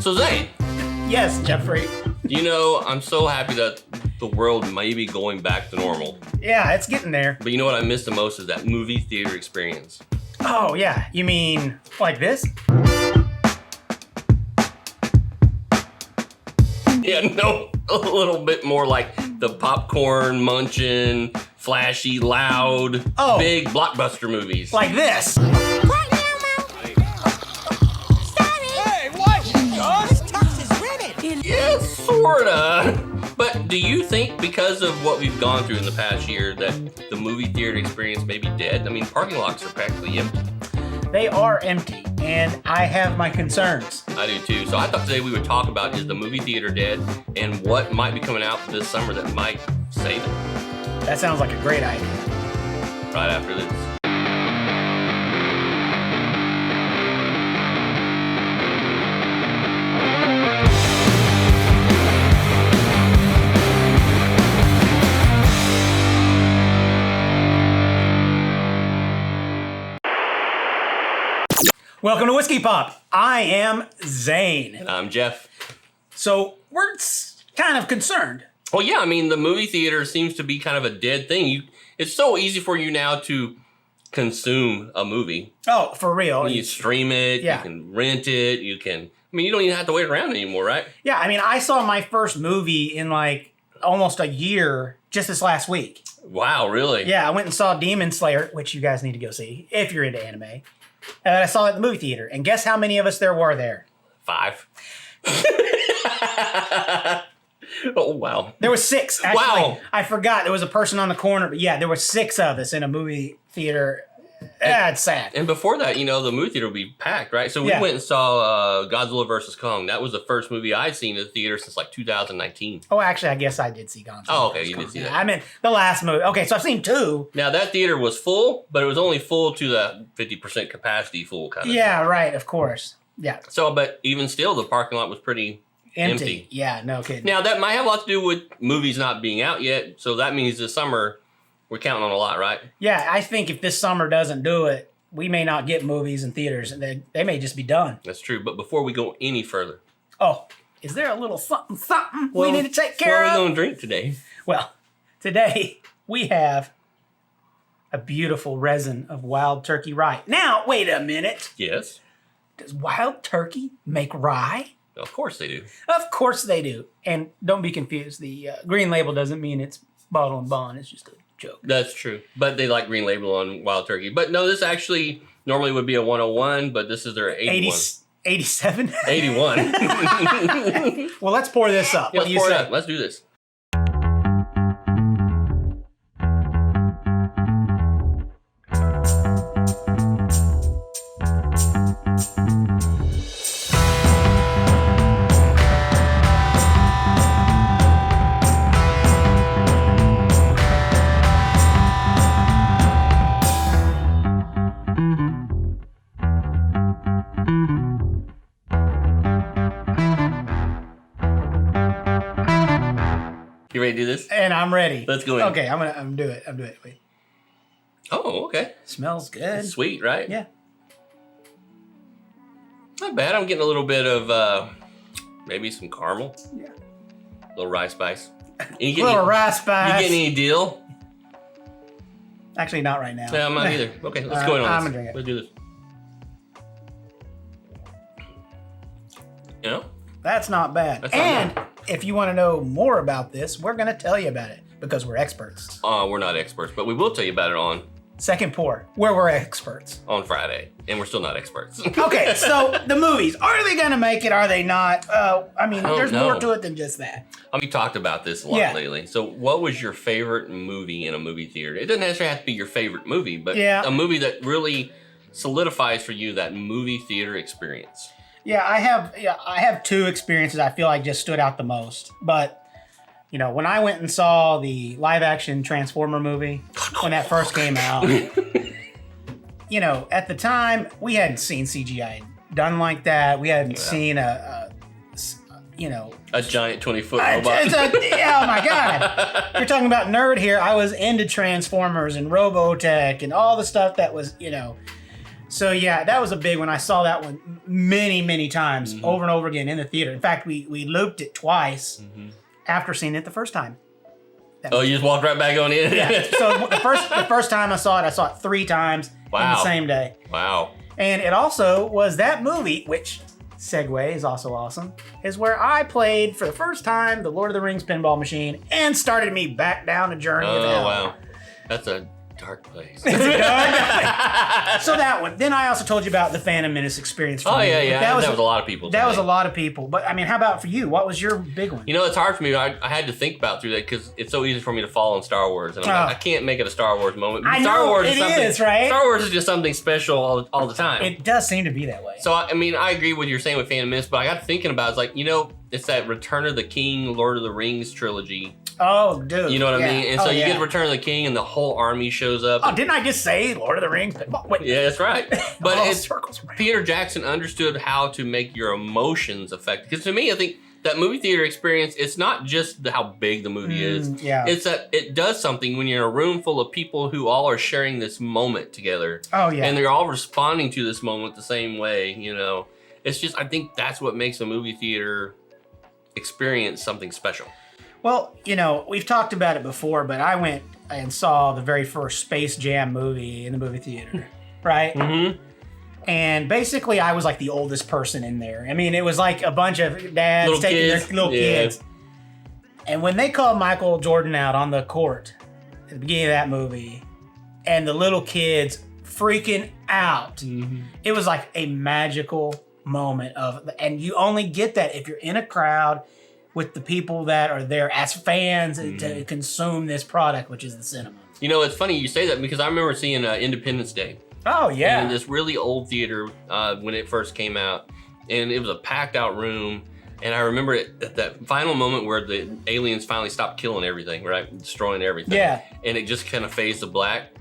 So Zane. Yes, Jeffrey. You know, I'm so happy that the world may be going back to normal. Yeah, it's getting there. But you know what I miss the most is that movie theater experience. Oh, yeah. You mean like this? Yeah, no, a little bit more like the popcorn munching, flashy, loud, big blockbuster movies. Like this. Yeah, sorta. But do you think because of what we've gone through in the past year that the movie theater experience may be dead? I mean, parking lots are practically empty. They are empty, and I have my concerns. I do too. So I thought today we would talk about is the movie theater dead and what might be coming out this summer that might save it. That sounds like a great idea. Right after this. Welcome to Whiskey Pop. I am Zane. And I'm Jeff. So we're kind of concerned. Well, yeah, I mean, the movie theater seems to be kind of a dead thing. It's so easy for you now to consume a movie. Oh, for real. You stream it, yeah. You can rent it, you don't even have to wait around anymore, right? Yeah, I mean, I saw my first movie in like almost a year just this last week. Wow, really? Yeah, I went and saw Demon Slayer, which you guys need to go see if you're into anime. And I saw it at the movie theater. And guess how many of us there were there? 5. Oh, wow. There was 6, actually. Wow. I forgot. There was a person on the corner. But yeah, there were 6 of us in a movie theater. It's sad. And before that, the movie theater would be packed, right? So we went and saw Godzilla vs. Kong. That was the first movie I'd seen in the theater since like 2019. Oh, actually, I guess I did see Godzilla. Oh, okay. You did see that. I mean, the last movie. Okay, so I've seen 2. Now, that theater was full, but it was only full to the 50% capacity full kind of Yeah, right. Of course. Yeah. So, but even still, the parking lot was pretty empty. Yeah, no kidding. Now, that might have a lot to do with movies not being out yet. So that means this summer, we're counting on a lot, right? Yeah, I think if this summer doesn't do it, we may not get movies in theaters. And they may just be done. That's true. But before we go any further. Oh, is there a little something we need to take care of? What are we going to drink today? Well, today we have a beautiful resin of wild turkey rye. Now, wait a minute. Yes. Does wild turkey make rye? Of course they do. Of course they do. And don't be confused. The green label doesn't mean it's bottle and bond. It's just a joke. That's true. But they like green label on wild turkey. But no, this actually normally would be a 101, but this is their 81. 87? 81. Well, let's pour this up. Yeah, what do you say? Let's do this. You ready to do this? And I'm ready. Let's go in. Okay, I'm do it. Wait. Oh, okay. Smells good. It's sweet, right? Yeah. Not bad. I'm getting a little bit of maybe some caramel. Yeah. A little rye spice. Rice spice. You get any deal? Actually, not right now. Yeah, I'm not either. Okay, let's go in on I'm this. gonna drink it. Let's do this. You know? That's not bad. That's not and bad. if you want to know more about this, we're going to tell you about it because we're experts. We're not experts, but we will tell you about it on Second pour, where we're experts. on Friday, and we're still not experts. Okay, so the movies. Are they going to make it? Are they not? I mean, don't there's know. more to it than just that. We talked about this a lot Yeah. lately. So what was your favorite movie in a movie theater? It doesn't necessarily have to be your favorite movie, but Yeah. a movie that really solidifies for you that movie theater experience. Yeah, I have 2 experiences I feel like just stood out the most. But, when I went and saw the live-action Transformer movie, when that first came out, at the time, we hadn't seen CGI done like that. We hadn't seen a giant 20-foot robot. Oh my God. You're talking about nerd here. I was into Transformers and Robotech and all the stuff that was, So yeah, that was a big one. I saw that one many times, over and over again in the theater. In fact, we looped it twice after seeing it the first time. Oh, you just walked right back on in? Yeah. So the first time I saw it 3 times in the same day. Wow. And it also was that movie, which segue is also awesome, is where I played for the first time the Lord of the Rings pinball machine and started me back down a journey of hell. Oh, wow. That's a dark place. So that one. Then I also told you about the Phantom Menace experience. For me. Yeah. That was a lot of people. That was a lot of people. But I mean, how about for you? What was your big one? You know, it's hard for me. I had to think about through that because it's so easy for me to fall in Star Wars, and I'm like, I can't make it a Star Wars moment. Star Wars is right? Star Wars is just something special all the time. It does seem to be that way. So I mean, I agree with what you're saying with Phantom Menace, but I got thinking about it's like, you know, it's that Return of the King, Lord of the Rings trilogy. Oh, dude. You know what I mean? And so you get Return of the King and the whole army shows up. Oh, didn't I just say Lord of the Rings? Wait. Yeah, that's right. But circles around. Peter Jackson understood how to make your emotions affect. Because to me, I think that movie theater experience, it's not just how big the movie is. Yeah. It's that it does something when you're in a room full of people who all are sharing this moment together. Oh, yeah. And they're all responding to this moment the same way, you know. It's just, I think that's what makes a movie theater experience something special. Well, you know, we've talked about it before, but I went and saw the very first Space Jam movie in the movie theater, right? Mm-hmm. And basically, I was like the oldest person in there. I mean, it was like a bunch of dads taking their little kids. And when they called Michael Jordan out on the court at the beginning of that movie, and the little kids freaking out, it was like a magical moment and you only get that if you're in a crowd with the people that are there as fans to consume this product, which is the cinema. You know, it's funny you say that because I remember seeing Independence Day. Oh, yeah. In this really old theater when it first came out. And it was a packed out room. And I remember it at that final moment where the aliens finally stopped killing everything, right? Destroying everything. Yeah. And it just kind of fades to black.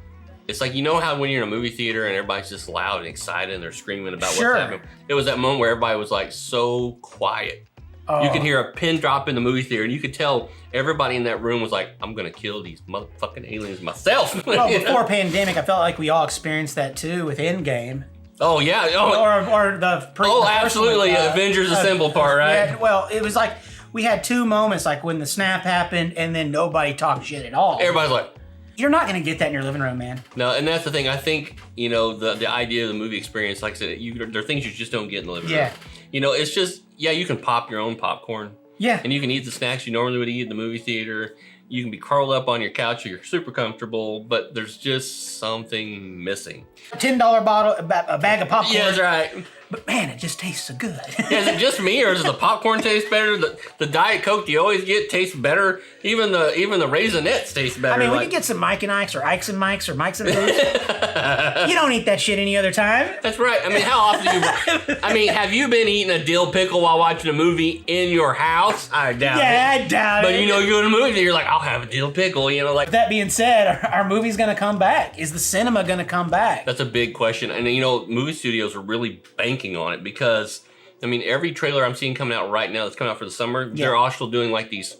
It's like, you know how when you're in a movie theater and everybody's just loud and excited and they're screaming about what's happening? It was that moment where everybody was like so quiet. Oh. You could hear a pin drop in the movie theater and you could tell everybody in that room was like, I'm going to kill these motherfucking aliens myself. Well, before pandemic, I felt like we all experienced that too with Endgame. Oh, yeah. Oh, or the absolutely. Avengers Assemble part, right? Yeah, well, it was like we had 2 moments, like when the snap happened and then nobody talked shit at all. Everybody's like, you're not going to get that in your living room, man. No, and that's the thing. I think, you know, the idea of the movie experience, like I said, there are things you just don't get in the living room. You know, it's just, you can pop your own popcorn. Yeah. And you can eat the snacks you normally would eat in the movie theater. You can be curled up on your couch. You're super comfortable, but there's just something missing. $10 bottle, a bag of popcorn. Yeah, that's right. But man, it just tastes so good. Is it just me, or does the popcorn taste better? The Diet Coke you always get tastes better. Even the Raisinets taste better. I mean, we can get some Mike and Ike's or Ike's and Mike's or Mike's and Boo's. You don't eat that shit any other time. That's right. I mean, how often have you been eating a dill pickle while watching a movie in your house? I doubt it. Yeah, I doubt it. But you know, you go to a movie and you're like, I'll have a dill pickle. You know, like. That being said, our movie's gonna come back. Is the cinema gonna come back? That's a big question, and you know, movie studios are really banking on it because, I mean, every trailer I'm seeing coming out right now that's coming out for the summer, they're also doing like these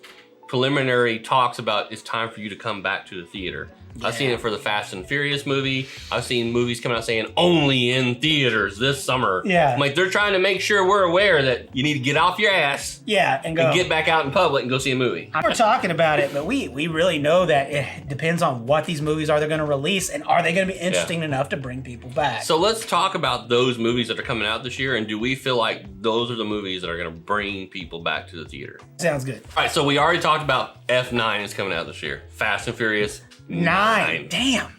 preliminary talks about it's time for you to come back to the theater. Yeah. I've seen it for the Fast and Furious movie. I've seen movies coming out saying only in theaters this summer. Yeah. I'm like, they're trying to make sure we're aware that you need to get off your ass. Yeah, and go. And get back out in public and go see a movie. We're talking about it, but we really know that it depends on what these movies are they're going to release and are they going to be interesting enough to bring people back. So let's talk about those movies that are coming out this year, and do we feel like those are the movies that are going to bring people back to the theater? Sounds good. All right, so we already talked about F9 is coming out this year. Fast and Furious 9. Damn. Can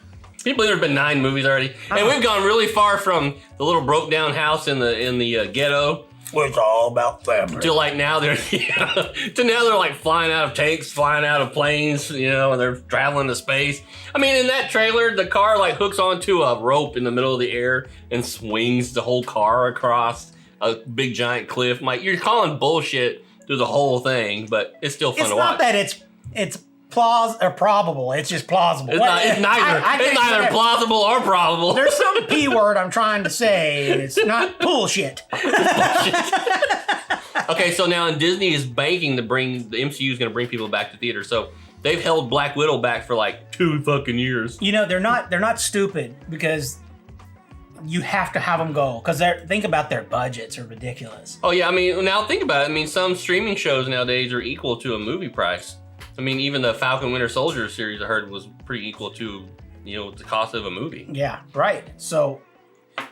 you believe there's been 9 movies already? And we've gone really far from the little broke down house in the ghetto. Where it's all about family. To like now they're like flying out of tanks, flying out of planes, you know, and they're traveling to space. I mean, in that trailer, the car like hooks onto a rope in the middle of the air and swings the whole car across a big giant cliff. Like, you're calling bullshit through the whole thing, but it's still fun to watch. It's not that it's probable. It's just plausible. It's neither plausible or probable. There's some P word I'm trying to say. It's not bullshit. Okay, so now Disney is banking to bring, the MCU is going to bring people back to theater. So they've held Black Widow back for like 2 fucking years. You know, they're not stupid because you have to have them go because think about their budgets are ridiculous. Oh yeah, I mean now think about it. I mean some streaming shows nowadays are equal to a movie price. I mean even the Falcon Winter Soldier series I heard was pretty equal to the cost of a movie. Yeah, right. So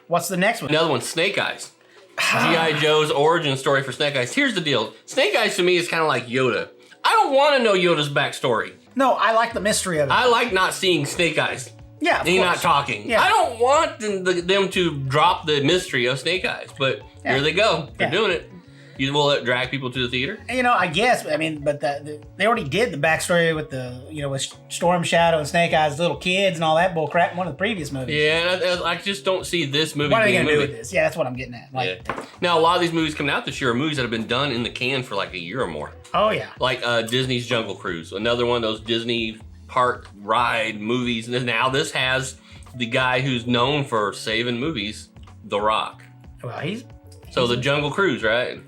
what's the next one? Another one, Snake Eyes. G.I. Joe's origin story for Snake Eyes. Here's the deal. Snake Eyes to me is kind of like Yoda. I don't want to know Yoda's backstory. No, I like the mystery of it. I like not seeing Snake Eyes. Yeah, of and course. not talking. Yeah. I don't want them to drop the mystery of Snake Eyes, but here they go. They're doing it. Will it drag people to the theater? I guess. I mean, but they already did the backstory with with Storm Shadow and Snake Eyes, little kids and all that bull crap in one of the previous movies. Yeah, and I just don't see this movie. What are they being going to do with this? Yeah, that's what I'm getting at. Now, a lot of these movies coming out this year are movies that have been done in the can for like a year or more. Oh yeah. Like Disney's Jungle Cruise, another one of those Disney park ride movies. And now this has the guy who's known for saving movies, The Rock. Well, he's the Jungle Cruise, right?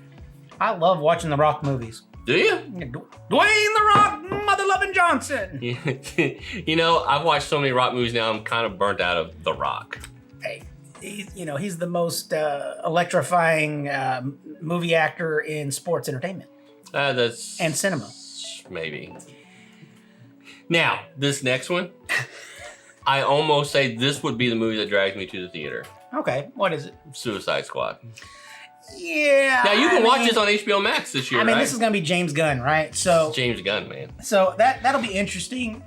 I love watching The Rock movies. Do you? Dwayne The Rock, Mother-loving Johnson. I've watched so many Rock movies now. I'm kind of burnt out of The Rock. Hey, he's the most electrifying movie actor in sports entertainment. That's and cinema. Maybe. Now, this next one, I almost say this would be the movie that drags me to the theater. Okay, what is it? Suicide Squad. Yeah. Now you can watch this on HBO Max this year. This is gonna be James Gunn, right? So it's James Gunn, man. So that'll be interesting.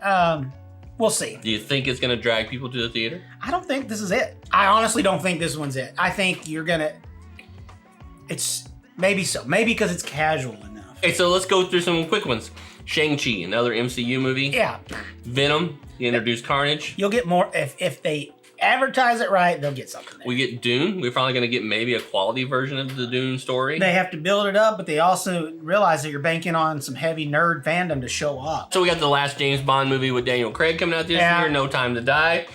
We'll see. Do you think it's gonna drag people to the theater? I don't think this is it. I honestly don't think this one's it. I think you're gonna. It's maybe so. Maybe because it's casual enough. Okay, so let's go through some quick ones. Shang-Chi, another MCU movie. Yeah. Venom, the introduced Carnage. You'll get more if they advertise it right. They'll get something there. We get Dune. We're finally going to get maybe a quality version of the Dune story. They have to build it up, but they also realize that you're banking on some heavy nerd fandom to show up. So we got the last James Bond movie with Daniel Craig coming out this year, No Time to Die.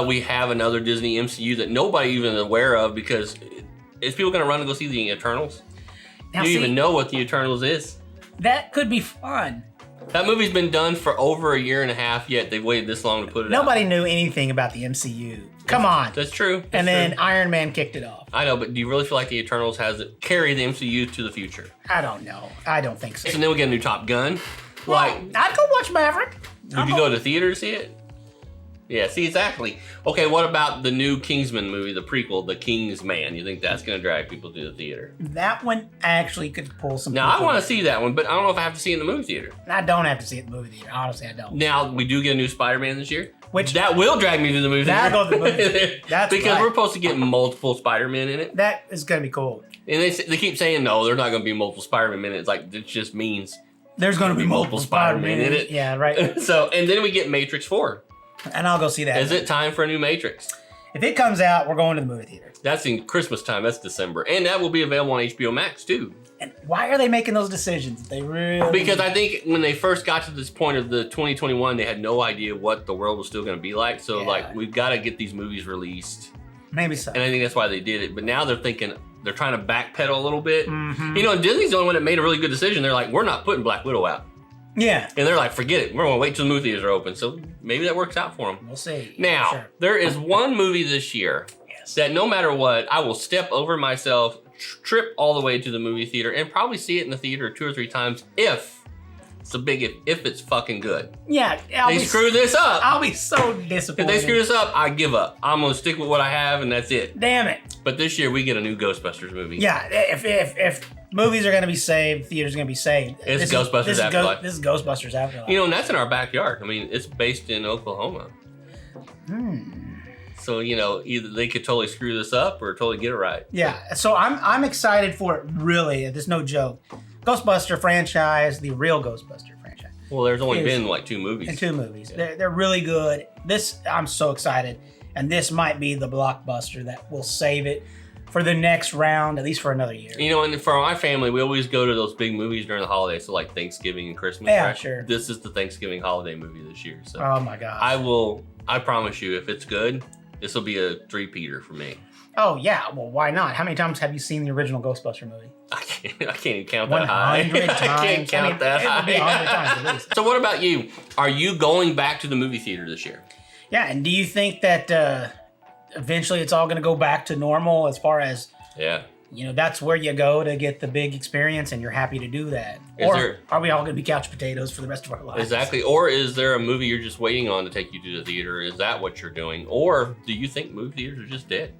We have another Disney MCU that nobody even is aware of because is people going to run and go see the Eternals? Now, Do you even know what the Eternals is? That could be fun. That movie's been done for over a year and a half, yet they've waited this long to put it out. Nobody knew anything about the MCU. Come on. That's true. And then Iron Man kicked it off. I know, but do you really feel like the Eternals carry the MCU to the future? I don't know. I don't think so. And then we get a new Top Gun. Well, I'd go watch Maverick. Would you go to theater to see it? Yeah, see, exactly. Okay, what about the new Kingsman movie, the prequel, The King's Man? You think that's going to drag people to the theater? That one actually could pull some. Now, I want to see that one, but I don't know if I have to see it in the movie theater. I don't have to see it in the movie theater. Honestly, I don't. Now, we do get a new Spider-Man this year. Which that will drag me to the movie theater. That'll go to the movie theater. That's because right. we're supposed to get multiple Spider-Man in it. That is going to be cool. And they keep saying, no, there's not going to be multiple Spider-Man in it. It's like, it just means there's going to be multiple Spider-Man in it. Yeah, right. And then we get Matrix 4. And I'll go see that. Is it time for a new Matrix? If it comes out, we're going to the movie theater. That's in Christmas time. That's December. And that will be available on HBO Max, too. And why are they making those decisions? They really... Because I think when they first got to this point of the 2021, they had no idea what the world was still going to be like. So, we've got to get these movies released. Maybe so. And I think that's why they did it. But now they're thinking... They're trying to backpedal a little bit. Mm-hmm. And Disney's the only one that made a really good decision. They're like, we're not putting Black Widow out. Yeah. And they're like, forget it. We're going to wait till the movie theaters are open. So maybe that works out for them. We'll see. Now, there is one movie this year that no matter what, I will step over myself, trip all the way to the movie theater, and probably see it in the theater 2 or 3 times if it's a big if it's fucking good. Yeah. They screw this up. I'll be so disappointed. If they screw this up, I give up. I'm going to stick with what I have, and that's it. Damn it. But this year, we get a new Ghostbusters movie. Yeah, if movies are going to be saved, theaters are going to be saved. It's Ghostbusters Afterlife. This is Ghostbusters Afterlife. And that's in our backyard. I mean, it's based in Oklahoma. So, either they could totally screw this up or totally get it right. Yeah, so I'm excited for it, really. There's no joke. Ghostbuster franchise, the real Ghostbuster franchise. Well, there's only been like 2 movies. And 2 movies. Yeah. They're really good. I'm so excited. And this might be the blockbuster that will save it for the next round, at least for another year. And for my family, we always go to those big movies during the holidays, so like Thanksgiving and Christmas. Yeah, right? sure. This is the Thanksgiving holiday movie this year. So oh my God. I promise you, if it's good, this will be a 3-peater for me. Oh yeah, well why not? How many times have you seen the original Ghostbuster movie? I can't even count that high. 100 times. I can't count that high. It would be 100 times at least. So what about you? Are you going back to the movie theater this year? Yeah, and do you think that eventually it's all going to go back to normal as far as, that's where you go to get the big experience, and you're happy to do that. Are we all going to be couch potatoes for the rest of our lives? Exactly. Or is there a movie you're just waiting on to take you to the theater? Is that what you're doing? Or do you think movie theaters are just dead?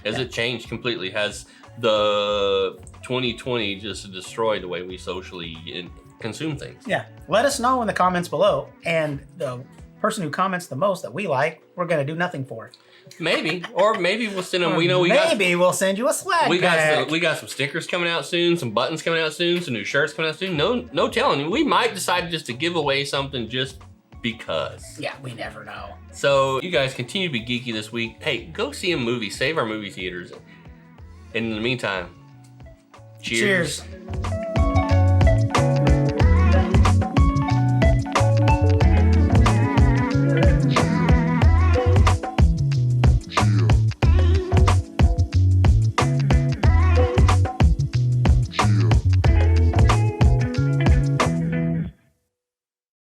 Has it changed completely? Has the 2020 just destroyed the way we socially consume things? Yeah. Let us know in the comments below. And the person who comments the most that we like, we're going to do nothing for. Maybe. Or maybe we'll send them. We'll send you a swag pack. We got some stickers coming out soon, some buttons coming out soon, some new shirts coming out soon. No telling. We might decide just to give away something just because. Yeah, we never know. So you guys continue to be geeky this week. Hey, go see a movie. Save our movie theaters. And in the meantime, cheers.